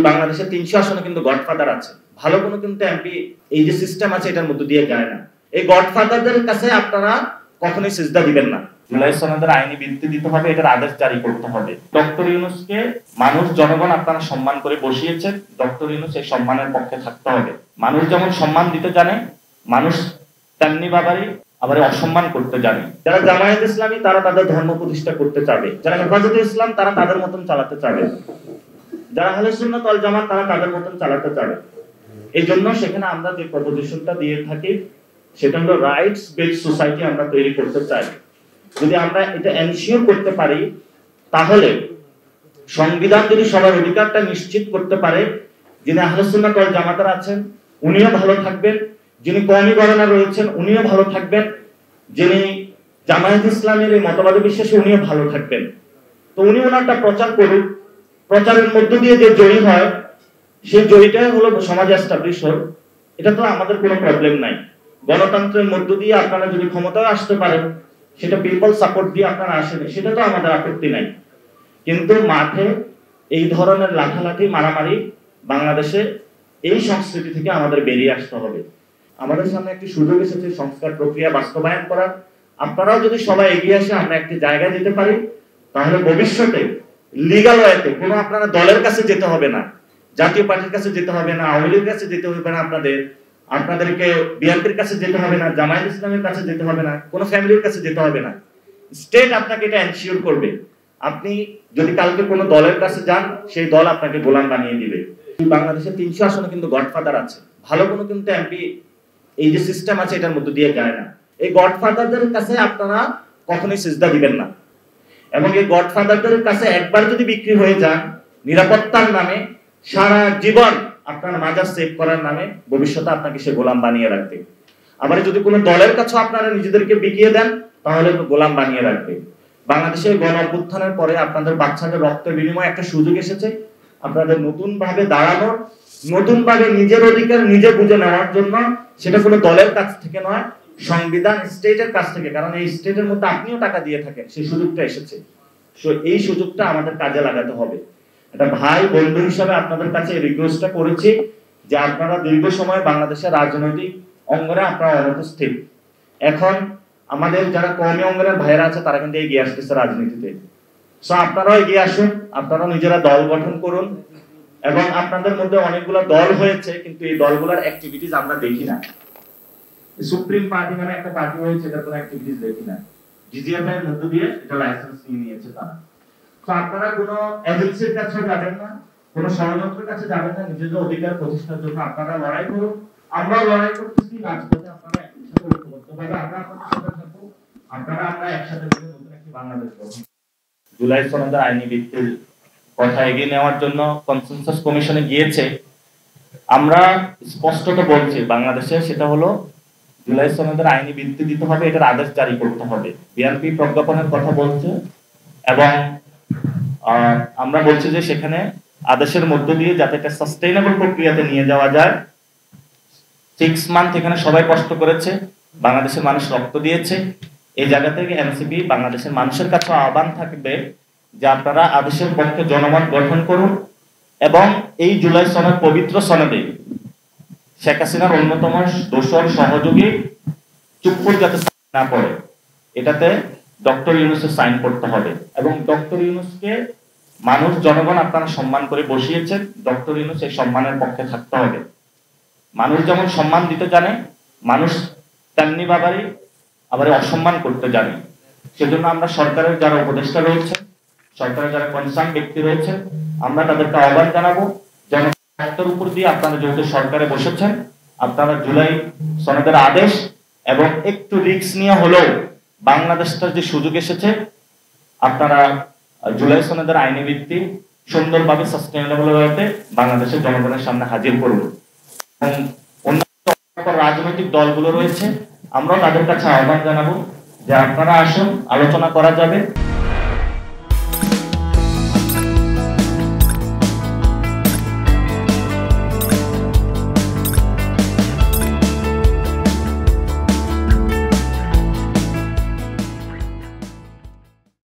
বাংলাদেশের 300 আসনে কিন্তু গডফাদার আছে, ভালো কোনো কিন্তু এমপি এই যে সিস্টেম আছে এটার মধ্যে দিয়ে যায় না। এই গডফাদারদের কাছে আপনারা কখনোই সিজদা দিবেন না। জুলাই সনদের আইনি ভিত্তি দিতে হবে, এটার আদেশ জারি করতে হবে। ডক্টর ইউনূসকে মানুষ জনগণ আপনারা সম্মান করে বসিয়েছেন, ডক্টর ইউনূস এই সম্মানের পক্ষে থাকতে হবে। মানুষ যেমন সম্মান দিতে জানে, মানুষ তেমনি আবার অসম্মান করতে জানে। যারা জামায়াত ইসলামী তারা তাদের ধর্ম প্রতিষ্ঠা করতে চাবে, যারা হেফাজতে ইসলাম তারা তাদের মতন চালাতে চাবে, যারা আহলে সুন্নাত ওয়াল জামাত তারা তাদের মতন চালাতে চাবে। এই জন্য সেখানে আমরা যে প্রপোজিশনটা দিয়ে থাকি সেটা হলো রাইটস বেসড সোসাইটি আমরা তৈরি করতে চাই। যদি আমরা এটা এনশিওর করতে পারি তাহলে সংবিধান যদি সবার অধিকারটা নিশ্চিত করতে পারে, যিনি আহলে সুন্নাত ওয়াল জামাতের আছেন উনিও ভালো থাকবেন, যিনি কওমি গণনা রয়েছেন উনিও ভালো থাকবেন, যিনি জামায়াত ইসলামের এই মতবাদে বিশ্বাসী উনিও ভালো থাকবেন। তো উনি ওনারটা প্রচার করুক, প্রচারের মধ্য দিয়ে যে জয়ী হয় সেই জয়ীটাই হলো সমাজে এস্টাবলিশ হোক, এটা তো আমাদের কোনো প্রবলেম নাই। গণতন্ত্রের মধ্য দিয়ে আপনারা যদি ক্ষমতায় আসতে পারেন, সেটা পিপল সাপোর্ট দিয়ে আপনারা আসেন, সেটা তো আমাদের আপত্তি নাই। কিন্তু মাঠে এই ধরনের লাঠালাঠি মারামারি বাংলাদেশে এই সংস্কৃতি থেকে আমাদের বেরিয়ে আসতে হবে। আমাদের সামনে একটি সুযোগ এসেছে সংস্কার প্রক্রিয়া বাস্তবায়ন করার। আপনারাও যদি সবাই এগিয়ে আসে আমরা একটি জায়গায় যেতে পারি, তাহলে ভবিষ্যতে লিগ্যাল ওয়েতে কোনো আপনারা দলের কাছে যেতে হবে না, জাতীয় পার্টির কাছে যেতে হবে না, আওয়ামী লীগের কাছে যেতে হবে না, আপনাদেরকে বিএনপির কাছে যেতে হবে না, জামায়াত ইসলামের কাছে যেতে হবে না, কোনো ফ্যামিলির কাছে যেতে হবে না। স্টেট আপনাকে এটা এনশিওর করবে। আপনি যদি কালকে কোনো দলের কাছে যান, সেই দল আপনাকে গোলাম বানিয়ে দিবে। বাংলাদেশের 300 আসনে কিন্তু গডফাদার আছে, ভালো কোনো কিন্তু এমপি এই যে সিস্টেম আছে এটার মধ্যে দিয়ে যায় না। এই গডফাদারদের কাছে আপনারা কখনোই সিজদা দিবেন না, এবং এই গডফাদারদের কাছে একবার যদি বিক্রি হয়ে যান নিরাপত্তার নামে, সারা জীবন আপনার মাজার সেভ করার নামে ভবিষ্যতে আপনাকে সে গোলাম বানিয়ে রাখবে। আবার যদি কোনো দলের কাছে আপনারা নিজেদেরকে বিকিয়ে দেন তাহলে গোলাম বানিয়ে রাখবে। বাংলাদেশের গণ অভ্যুত্থানের পরে আপনাদের বাচ্চাদের রক্তের বিনিময়ে একটা সুযোগ এসেছে আপনাদের নতুন ভাবে দাঁড়ানোর, নতুন ভাবে নিজের অধিকার নিজে বুঝে নেওয়ার জন্য। সেটা কোনো দলের কাছ থেকে নয়, সংবিধান স্টেটের কাছ থেকে, কারণ এই স্টেটের মধ্যে আপনিও টাকা দিয়ে থাকেন, সেই সুযোগটা এসেছে। সো এই সুযোগটা আমাদের কাজে লাগাতে হবে। একটা ভাই বন্ধু হিসাবে আপনাদের কাছে রিকোয়েস্টটা করেছি যে আপনারা দীর্ঘ সময় বাংলাদেশের রাজনৈতিক অঙ্গনে আপনারা অনুপস্থিত। এখন আমাদের যারা কওমি অঙ্গনের ভাইয়েরা আছে তারা কিন্তু এগিয়ে আসতেছে রাজনীতিতে। সো আপনারাও এগিয়ে আসুন, আপনারা নিজেরা দল গঠন করুন, এবং আপনাদের মধ্যে অনেকগুলো দল হয়েছে কিন্তু এই দলগুলোর অ্যাক্টিভিটিস আমরা দেখি না। সুপ্রিম পার্টি নামে একটা পার্টি হয়েছে, এটা কোনো অ্যাক্টিভিটিস দেখি না। জিজিএফ এর মধ্য দিয়ে এটা লাইসেন্স নিয়ে নিয়েছে তারা। তো আপনারা কোনো এজেন্সির কাছে যাবেন না, কোনো ষড়যন্ত্রের কাছে যাবেন না, নিজেদের অধিকার প্রতিষ্ঠার জন্য আপনারা লড়াই করুন। আমরাও লড়াই করতেছি, রাজপথে আপনারা একসাথে ঐক্যবদ্ধভাবে আমরা আপনাদের সাথে থাকবো, আমরা একসাথে মিলে নতুন একটি বাংলাদেশ গঠন। জুলাই সনদের আইনি ভিত্তির কথা এগিয়ে নেওয়ার জন্য কনসেনসাস কমিশনে গিয়েছে। আমরা স্পষ্টত বলছি বাংলাদেশে, সেটা হলো জুলাই সনদের আইনি ভিত্তি দিতে হবে, এটার আদেশ জারি করতে হবে। বিএনপি প্রজ্ঞাপনের কথা বলছে এবং আমরা বলছি যে সেখানে আদেশের মধ্য দিয়ে যাতে একটা সাস্টেইনেবল প্রক্রিয়াতে নিয়ে যাওয়া যায়। 6 মান্থ এখানে সবাই কষ্ট করেছে, বাংলাদেশের মানুষ রক্ত দিয়েছে। এই জায়গা থেকে এনসিপি বাংলাদেশের মানুষের কাছে আহ্বান থাকবে যে আপনারা আদেশের পক্ষে জনমত গঠন করুন, এবং এই জুলাই সনদ পবিত্র সনদে শেখ হাসিনার অন্যতম দোসর সহযোগী চুপ্পুর যাতে না পড়ে, এটাতে ডক্টর ইউনূসের সাইন করতে হবে। এবং ডক্টর ইউনূসকে মানুষ জনগণ আপনারা সম্মান করে বসিয়েছেন, ডক্টর ইউনূস এই সম্মানের পক্ষে থাকতে হবে। মানুষ যেমন সম্মান দিতে জানে, মানুষ তেমনি আবার অসম্মান করতে জানে। সেজন্য আমরা সরকারের যারা উপদেষ্টা রয়েছে, সরকারের যারা কনসার্ন ব্যক্তি রয়েছে, আমরা তাদেরকে আহ্বান জানাবো জনগণের উপর দিয়ে আপনারা যেহেতু সরকারে বসেছেন, আপনারা জুলাই সনদের আদেশ এবং একটু রিস্ক নিয়ে হলেও বাংলাদেশটার যে সুযোগ এসেছে, আপনারা জুলাই সনদের আইনি ভিত্তি সুন্দরভাবে সাস্টেইনেবল ওয়েতে বাংলাদেশের জনগণের সামনে হাজির করুন। এবং অন্যান্য রাজনৈতিক দলগুলো রয়েছে, আমরাও তাদের কাছে আহ্বান জানাবো যে আপনারা আসুন, আলোচনা করা যাবে।